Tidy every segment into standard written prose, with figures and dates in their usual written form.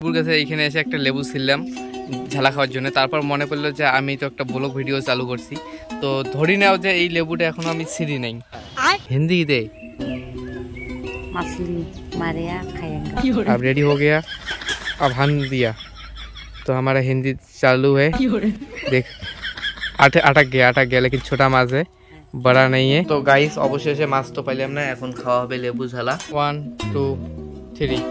লেবুর গাছে এখানে এসে একটা লেবু ছিললাম ঝালা খাওয়ার জন্য। তারপর মনে পড়লো যে আমি তো একটা ব্লগ ভিডিও চালু করছি, তো ধরি নাও যে এই লেবুটা এখনো আমি ছিঁড়ি নাই। हिंदी दे मछली मारिया खाएंगे। अब रेडी हो गया, अब हम दिया तो हमारा हिंदी चालू है। देख अटक गया लेकिन छोटा माছ है, बड़ा नहीं है। तो गाइस অবশেষে মাছ তো পাইলাম না, এখন খাওয়া হবে লেবু ঝালা। 1 2 3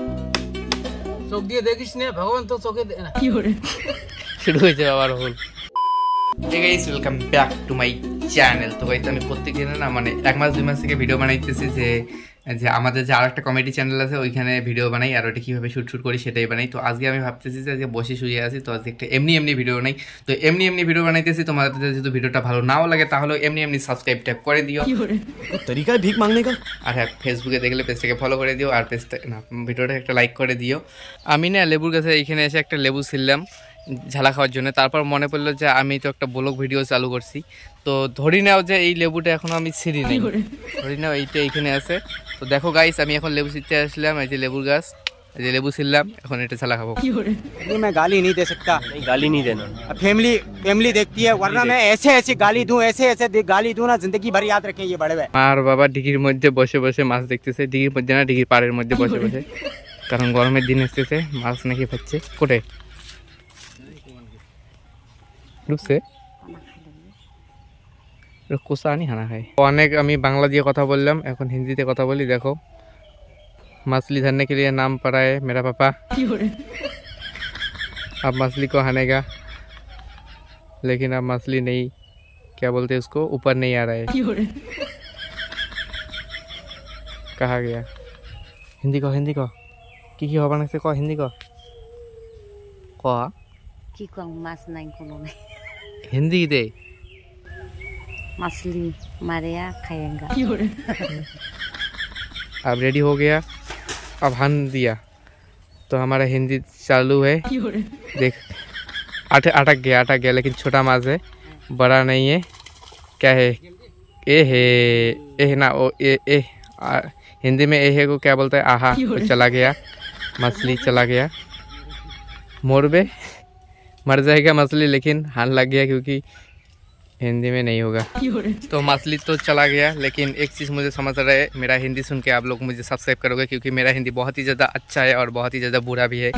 চোখ দিয়ে দেখিস না, ভগবান তো চোখে দেয় না। শুরু হয়েছে আবার ভুল। Hey guys, welcome back to my channel. তো গাইস আমি প্রত্যেকদিন না মানে এক মাস দুই মাস থেকে ভিডিও বানাইতেছি যে আমাদের যে আরেকটা কমেডি চ্যানেল আছে ওইখানে ভিডিও বানাই, আর ওটা কীভাবে শুট করি সেটাই বানাই। তো আজকে আমি ভাবতেছি যে বসে শুয়ে আছি, তো আজকে একটা এমনি ভিডিও বানাই। তো এমনি ভিডিও বানাইতেছি, তোমাদের যদি ভিডিওটা ভালো নাও লাগে তাহলে এমনি সাবস্ক্রাইব ট্যাপ করে দিও। তরিকা ভিক মাংনে কা। আর হ্যাঁ, ফেসবুকে দেখলে পেজটাকে ফলো করে দিও, আর পেজটা না ভিডিওটা একটা লাইক করে দিও। আমি না লেবুর গাছে এইখানে এসে একটা লেবু ছিললাম ঝালা খাওয়ার জন্য। তারপর মনে পড়লো যে আমি তো একটা ব্লগ ভিডিও চালু করছি, তো ধরি নাও যে এই লেবুটা এখনো আমি ছিঁড়ি নাই। ধরি নাও এইটা এইখানে আছে। তো দেখো গাইস, আমি এখন লেবু ছিঁড়তে আসলাম, এই যে লেবুর গাছ, এই যে লেবু ছিললাম, এখন এটা ঝালা খাবো। नहीं मैं गाली नहीं दे सकता। नहीं गाली नहीं देना, फैमिली देखती है, वरना मैं ऐसे गाली दूं, ऐसे गाली दूं ना, जिंदगी भर याद रखें ये बड़े भाई। আর বাবা ডিগির মধ্যে বসে বসে মাছ দেখতেছে, ডিগির মধ্যে না ডিগির পাড়ের মধ্যে বসে বসে, কারণ গরমের দিন আসতেছে, মাছ নাকি পাচ্ছে। কোটে ঢুকছে কোসা আনি হানা খাই। অনেক আমি বাংলা দিয়ে কথা বললাম, এখন হিন্দিতে কথা বলি। দেখো, मछली धरने के लिए नाम पड़ा है मेरा पापा, अब मछली को हानेगा, लेकिन अब मछली नहीं, क्या बोलते हैं उसको, ऊपर नहीं आ रहा है। कहा गया हिंदी को की हवा से कह हिंदी को की कहूँ, माछ नहीं कोनो नहीं। हिंदी दे मछली मारिया खाएंगे। अब रेडी हो गया, अब हम दिया तो हमारा हिंदी चालू है। देख अटक गया लेकिन छोटा माछ है, बड़ा नहीं है। क्या है ए ना ओ ए हिंदी में ए है को क्या बोलता है, आहा। तो चला गया, मछली चला गया, मर जाएगा मछली, लेकिन हान लग गया क्योंकि हिंदी में नहीं होगा। तो मछली तो चला गया, लेकिन एक चीज़ मुझे समझ रहा है, मेरा हिंदी सुन के आप लोग मुझे सब्सक्राइब करोगे, क्योंकि मेरा हिंदी बहुत ही ज़्यादा अच्छा है और बहुत ही ज़्यादा बुरा भी है।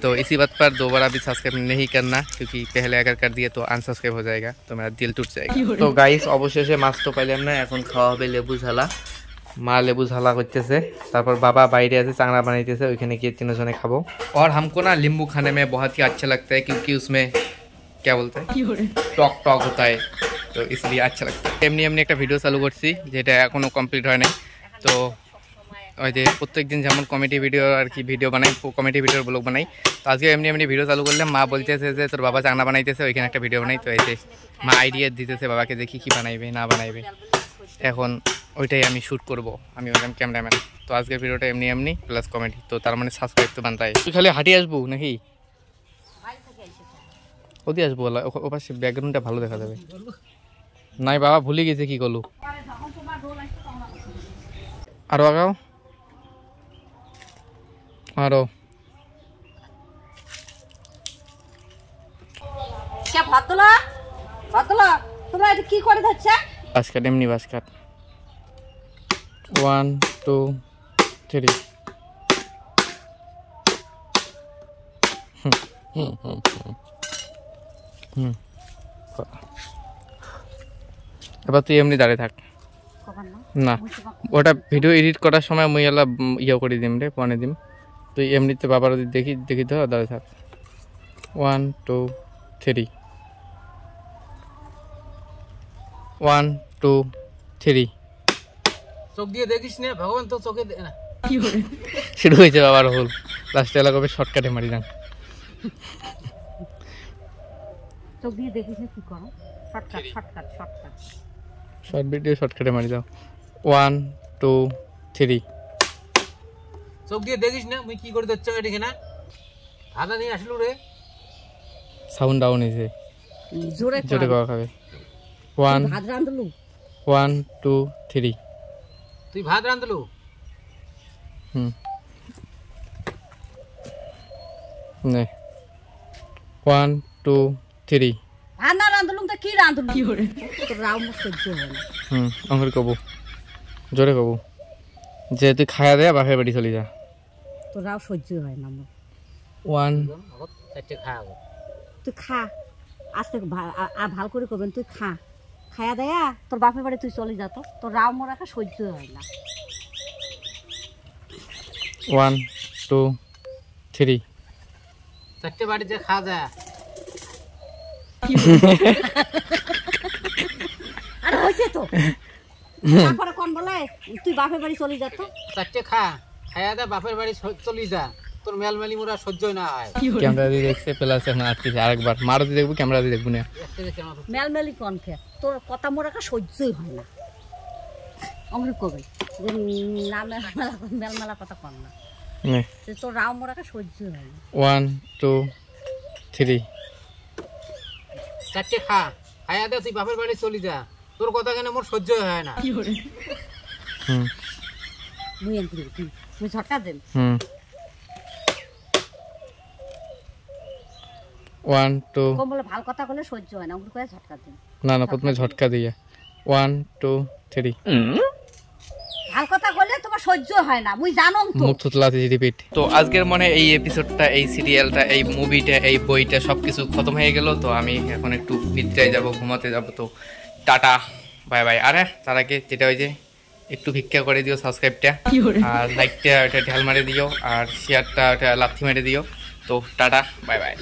तो इसी बात पर दोबारा भी सब्सक्राइब नहीं करना, क्योंकि पहले अगर कर दिए तो अनसब्सक्राइब हो जाएगा, तो मेरा दिल टूट जाएगा। तो गाइस অবশেষে মাছ তো পাইলাম না, এখন খাওয়া হবে লেবু ঝালা। মা লেবু ঝালা করতেছে, তারপর বাবা বাইরে আছে চাংড়া বানাইতেছে, ওইখানে গিয়ে তিনজনে খাবো। और हमको ना नींबू खाने में बहुत ही अच्छा लगता है, क्योंकि उसमें क्या बोलते हैं, टॉक होता है, तो इसलिए अच्छा लगता है। एमनी একটা ভিডিও চালু করছি, যেটা এখনো কমপ্লিট হয় নাই। তো ওই যে প্রত্যেকদিন যেমন কমেডি ভিডিও আর কি ভিডিও বানাই, কমেডি ভিডিওর ব্লগ বানাই, তো আজকে এমনি ভিডিও চালু করলাম। মা বলতেছে যে তোর বাবা চাংড়া বানাইতেছে, ওইখানে একটা ভিডিও বানাই। তো এই যে মা আইডিয়া দিতেছে বাবাকে, দেখি কি বানাইবে না বানাইবে, এখন ওইটাই আমি শ্যুট করব, আমি বললাম ক্যামেরাম্যান। তো আজকের ভিডিওটা এমনি প্লাস কমেডি, তো তার মানে সাবস্ক্রাইব তো বানতাই। তুই খালি হাঁটি আসবো নাকি ওদি আসবো, ও পাশে ব্যাকগ্রাউন্ডটা ভালো দেখা যাবে। নাই বাবা ভুলে গেছে কি করলু, আরো আগাও আরো। বাসকাট এমনি বাসকাট 1 2 3 এবার তুই এমনি দাঁড়িয়ে থাক না, ওটা ভিডিও এডিট করার সময় মুই এলা ইয়ে করে দিম রে, পনে দিম। তুই এমনিতে বাবার দেখি তো দাঁড়িয়ে থাক। 1 2 3 1 2 3 চোখ দিয়ে দেখিস না, ভগবান তো চোখে দেয় না। শুরু হয়েছে বাবার ভুল, লাস্টে এলা কবে শর্টকাটে মারি না। চোখ দিয়ে দেখিস না কি করো, শর্টকাট শর্ট ভিডিও শর্টকাটে মারি দাও। 1 2 3 চোখ দিয়ে দেখিস না, মুই কি করে দিচ্ছ এদিকে না, আদা নিয়ে আসলু রে, সাউন্ড ডাউন হয়েছে, জোরে খাওয়া খাবে। 1 2 3 তুই ভাত রাঁধলু। নে 1 2 3 ভাত না রাঁধলুম তো কি রাঁধলুম কি করে তোর রাও মুখ সহ্য হয় না অঙ্কুর কবু জোরে কবু যে তুই খায়া দে বাপের বাড়ি চলে যা তোর রাও সহ্য হয় না আমার 1 তুই খা আস্তে ভাল করে করবেন তুই খা খায়া দেয়া তোর বাপের বাড়ি তুই চলে যা তো তোর রাও মোর রাখা সহ্য হয় না 1 2 3 চারটে বাড়ি যে খাওয়া যায় আরে হয়েছে তো তারপরে কোন বলে তুই বাপের বাড়ি চলে যা তো চারটে খা খাইয়া দে বাপের বাড়ি চলি যা তোর মেলমেলি মোরা সহ্য না হয় ক্যামেরা দিয়ে দেখছে প্লাস এখন আসছে আরেকবার মারুতি দেখবো ক্যামেরা দিয়ে দেখবো না মেলমেলি কোন খে তোর কথা মোর রাখা সহ্যই হয় না অমনি কবে যে না মেলমেলা কথা কর না নে তোর রাও মোর রাখা সহ্য হয় না 1 2 3 চারটে খা খাইয়া দে তুই বাপের বাড়ি চলি যা তোর কথা কেন মোর সহ্য হয় না মুই এনতে দিবি তুই ঝটকা দেন 1 2 কম বলে ভাল কথা বলে সহ্য হয় না অমনি করে ঝটকা দেন না না প্রথমে ঝটকা দিয়ে 1 2 3 ভাল কথা বলে তোমার সহ্য হয় না মুই জানম তো মুখ থুতলাতে রিপিট তো আজকের মনে এই এপিসোডটা এই সিরিয়ালটা এই মুভিটা এই বইটা সবকিছু খতম হয়ে গেল তো আমি এখন একটু নিদ্রায় যাব ঘুমাতে যাব তো টাটা বাই বাই আরে তার আগে যেটা ওই যে একটু ভিক্ষা করে দিও সাবস্ক্রাইবটা আর লাইকটা ওটা ঢাল মারে দিও আর শেয়ারটা ওটা লাথি মেরে দিও তো টাটা বাই বাই